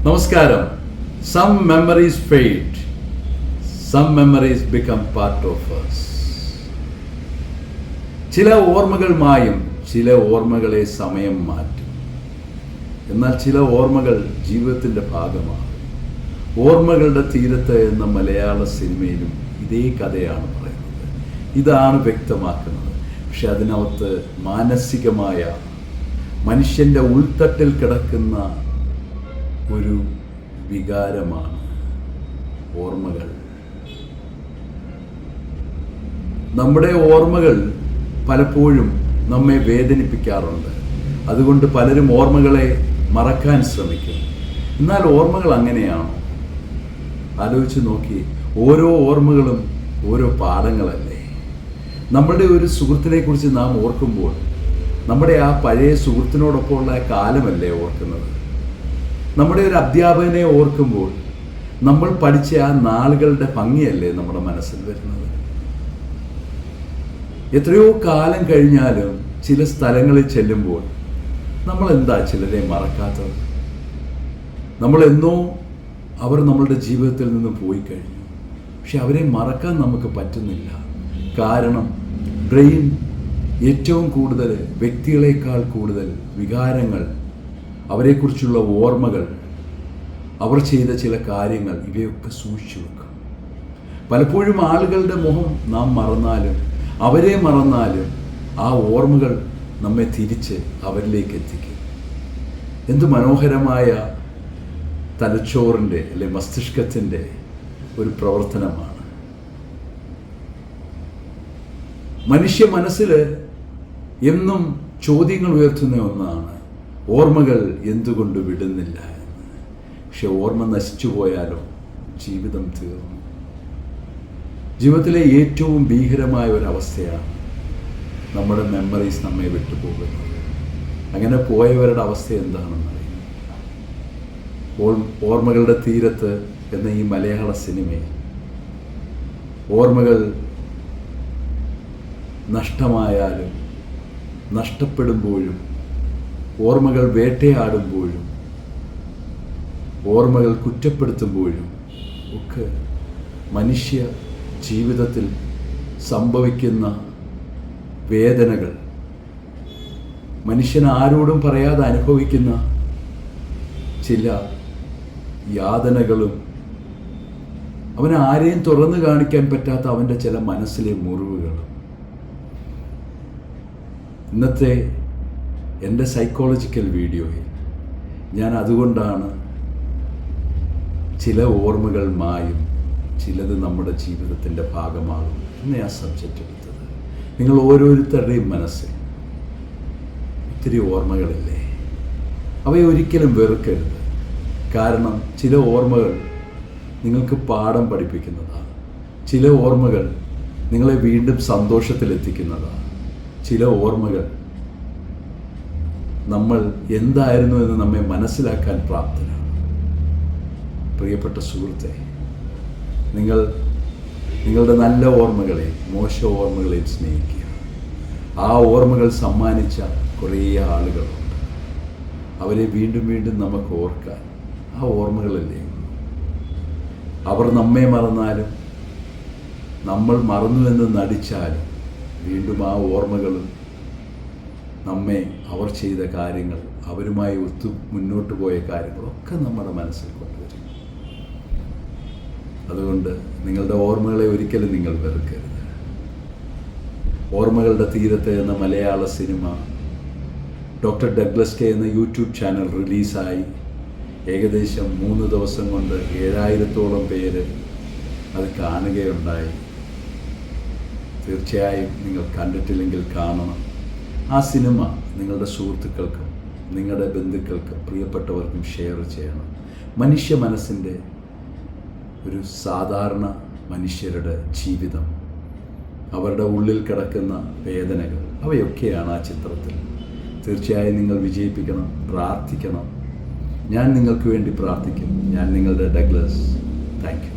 നമസ്കാരം. Some memories fade. Some memories become part of us. ചില ഓർമ്മകൾ മായും, ചില ഓർമ്മകളെ സമയം മാറ്റും. എന്നാൽ ചില ഓർമ്മകൾ ജീവിതത്തിൻ്റെ ഭാഗമാണ്. ഓർമ്മകളുടെ തീരത്ത് എന്ന മലയാള സിനിമയിലും ഇതേ കഥയാണ് പറയുന്നത്. ഇതാണ് വ്യക്തമാക്കുന്നത്. പക്ഷെ അതിനകത്ത് മാനസികമായ മനുഷ്യൻ്റെ ഉൾത്തട്ടിൽ കിടക്കുന്ന ഒരു വികാരമാണ് ഓർമ്മകൾ. നമ്മുടെ ഓർമ്മകൾ പലപ്പോഴും നമ്മെ വേദനിപ്പിക്കാറുണ്ട്. അതുകൊണ്ട് പലരും ഓർമ്മകളെ മറക്കാൻ ശ്രമിക്കും. എന്നാൽ ഓർമ്മകൾ അങ്ങനെയാണോ? ആലോചിച്ച് നോക്കി. ഓരോ ഓർമ്മകളും ഓരോ പാഠങ്ങളല്ലേ. നമ്മളുടെ ഒരു സുഹൃത്തിനെ കുറിച്ച് നാം ഓർക്കുമ്പോൾ നമ്മുടെ ആ പഴയ സുഹൃത്തിനോടൊപ്പമുള്ള കാലമല്ലേ ഓർക്കുന്നത്. നമ്മുടെ ഒരു അധ്യാപകനെ ഓർക്കുമ്പോൾ നമ്മൾ പഠിച്ച ആ നാളുകളുടെ ഭംഗിയല്ലേ നമ്മുടെ മനസ്സിൽ വരുന്നത്. എത്രയോ കാലം കഴിഞ്ഞാലും ചില സ്ഥലങ്ങളിൽ ചെല്ലുമ്പോൾ നമ്മൾ എന്താ ചിലരെ മറക്കാത്തത്? നമ്മളെന്നോ അവർ നമ്മളുടെ ജീവിതത്തിൽ നിന്ന് പോയി കഴിഞ്ഞു. പക്ഷെ അവരെ മറക്കാൻ നമുക്ക് പറ്റുന്നില്ല. കാരണം ബ്രെയിൻ ഏറ്റവും കൂടുതൽ വ്യക്തികളെക്കാൾ കൂടുതൽ വികാരങ്ങൾ, അവരെക്കുറിച്ചുള്ള ഓർമ്മകൾ, അവർ ചെയ്ത ചില കാര്യങ്ങൾ, ഇവയൊക്കെ സൂക്ഷിച്ചു വെക്കും. പലപ്പോഴും ആളുകളുടെ മുഖം നാം മറന്നാലും അവരെ മറന്നാലും ആ ഓർമ്മകൾ നമ്മെ തിരിച്ച് അവരിലേക്ക് എത്തിക്കും. എന്ത് മനോഹരമായ തലച്ചോറിൻ്റെ അല്ലെ മസ്തിഷ്കത്തിൻ്റെ ഒരു പ്രവർത്തനമാണ്. മനുഷ്യ മനസ്സിൽ എന്നും ചോദ്യങ്ങൾ ഉയർത്തുന്ന ഒന്നാണ് ഓർമ്മകൾ എന്തുകൊണ്ട് വിടുന്നില്ല എന്ന്. പക്ഷെ ഓർമ്മ നശിച്ചു പോയാലോ ജീവിതം തീർന്നു. ജീവിതത്തിലെ ഏറ്റവും ഭീകരമായ ഒരവസ്ഥയാണ് നമ്മുടെ മെമ്മറീസ് നമ്മെ വിട്ടുപോകുന്നത്. അങ്ങനെ പോയവരുടെ അവസ്ഥ എന്താണെന്ന് അറിയാം. ഓർമ്മകളുടെ തീരത്ത് എന്ന ഈ മലയാള സിനിമയിൽ ഓർമ്മകൾ നഷ്ടമായാലും നഷ്ടപ്പെടുമ്പോഴും ഓർമ്മകൾ വേട്ടയാടുമ്പോഴും ഓർമ്മകൾ കുറ്റപ്പെടുത്തുമ്പോഴും ഒക്കെ മനുഷ്യ ജീവിതത്തിൽ സംഭവിക്കുന്ന വേദനകൾ, മനുഷ്യൻ ആരോടും പറയാതെ അനുഭവിക്കുന്ന ചില യാതനകളും, അവന് ആരെയും തുറന്നു കാണിക്കാൻ പറ്റാത്ത അവൻ്റെ ചില മനസ്സിലെ മുറിവുകളും. ഇന്നത്തെ എൻ്റെ സൈക്കോളജിക്കൽ വീഡിയോയിൽ ഞാൻ അതുകൊണ്ടാണ് ചില ഓർമ്മകൾ മായും, ചിലത് നമ്മുടെ ജീവിതത്തിൻ്റെ ഭാഗമാകും എന്ന ആ സബ്ജക്റ്റ് എടുത്തത്. നിങ്ങൾ ഓരോരുത്തരുടെയും മനസ്സിൽ ഒത്തിരി ഓർമ്മകളില്ലേ? അവയെ ഒരിക്കലും വെറുക്കരുത്. കാരണം ചില ഓർമ്മകൾ നിങ്ങൾക്ക് പാഠം പഠിപ്പിക്കുന്നതാണ്. ചില ഓർമ്മകൾ നിങ്ങളെ വീണ്ടും സന്തോഷത്തിലെത്തിക്കുന്നതാണ്. ചില ഓർമ്മകൾ നമ്മൾ എന്തായിരുന്നു എന്ന് നമ്മെ മനസ്സിലാക്കാൻ പ്രാപ്തരാണ്. പ്രിയപ്പെട്ട സുഹൃത്തെ, നിങ്ങളുടെ നല്ല ഓർമ്മകളെ മോശ ഓർമ്മകളെയും സ്നേഹിക്കുക. ആ ഓർമ്മകൾ സമ്മാനിച്ച കുറേ ആളുകളുണ്ട്. അവരെ വീണ്ടും വീണ്ടും നമുക്ക് ഓർക്കാൻ ആ ഓർമ്മകളല്ലേ. അവർ നമ്മെ മറന്നാലും നമ്മൾ മറന്നുവെന്ന് നടിച്ചാലും വീണ്ടും ആ ഓർമ്മകളും നമ്മെ, അവർ ചെയ്ത കാര്യങ്ങൾ, അവരുമായി മുന്നോട്ട് പോയ കാര്യങ്ങളൊക്കെ നമ്മുടെ മനസ്സിൽ കൊണ്ടുവരും. അതുകൊണ്ട് നിങ്ങളുടെ ഓർമ്മകളെ ഒരിക്കലും നിങ്ങൾ വെറുക്കരുത്. ഓർമ്മകളുടെ തീരത്ത് എന്ന മലയാള സിനിമ ഡോക്ടർ ഡഗ്ലസ് കെ എന്ന യൂട്യൂബ് ചാനൽ റിലീസായി ഏകദേശം 3 ദിവസം കൊണ്ട് 7000-ഓളം പേര് അത് കാണുകയുണ്ടായി. തീർച്ചയായും നിങ്ങൾ കണ്ടിട്ടില്ലെങ്കിൽ കാണണം. ആ സിനിമ നിങ്ങളുടെ സുഹൃത്തുക്കൾക്കും നിങ്ങളുടെ ബന്ധുക്കൾക്കും പ്രിയപ്പെട്ടവർക്കും ഷെയർ ചെയ്യണം. മനുഷ്യ മനസ്സിൻ്റെ ഒരു സാധാരണ മനുഷ്യരുടെ ജീവിതം, അവരുടെ ഉള്ളിൽ കിടക്കുന്ന വേദനകൾ, അവയൊക്കെയാണ് ആ ചിത്രത്തിൽ. തീർച്ചയായും നിങ്ങൾ വിജയിപ്പിക്കണം, പ്രാർത്ഥിക്കണം. ഞാൻ നിങ്ങൾക്ക് വേണ്ടി പ്രാർത്ഥിക്കും. ഞാൻ നിങ്ങളുടെ ഡഗ്ലസ്. Thank you.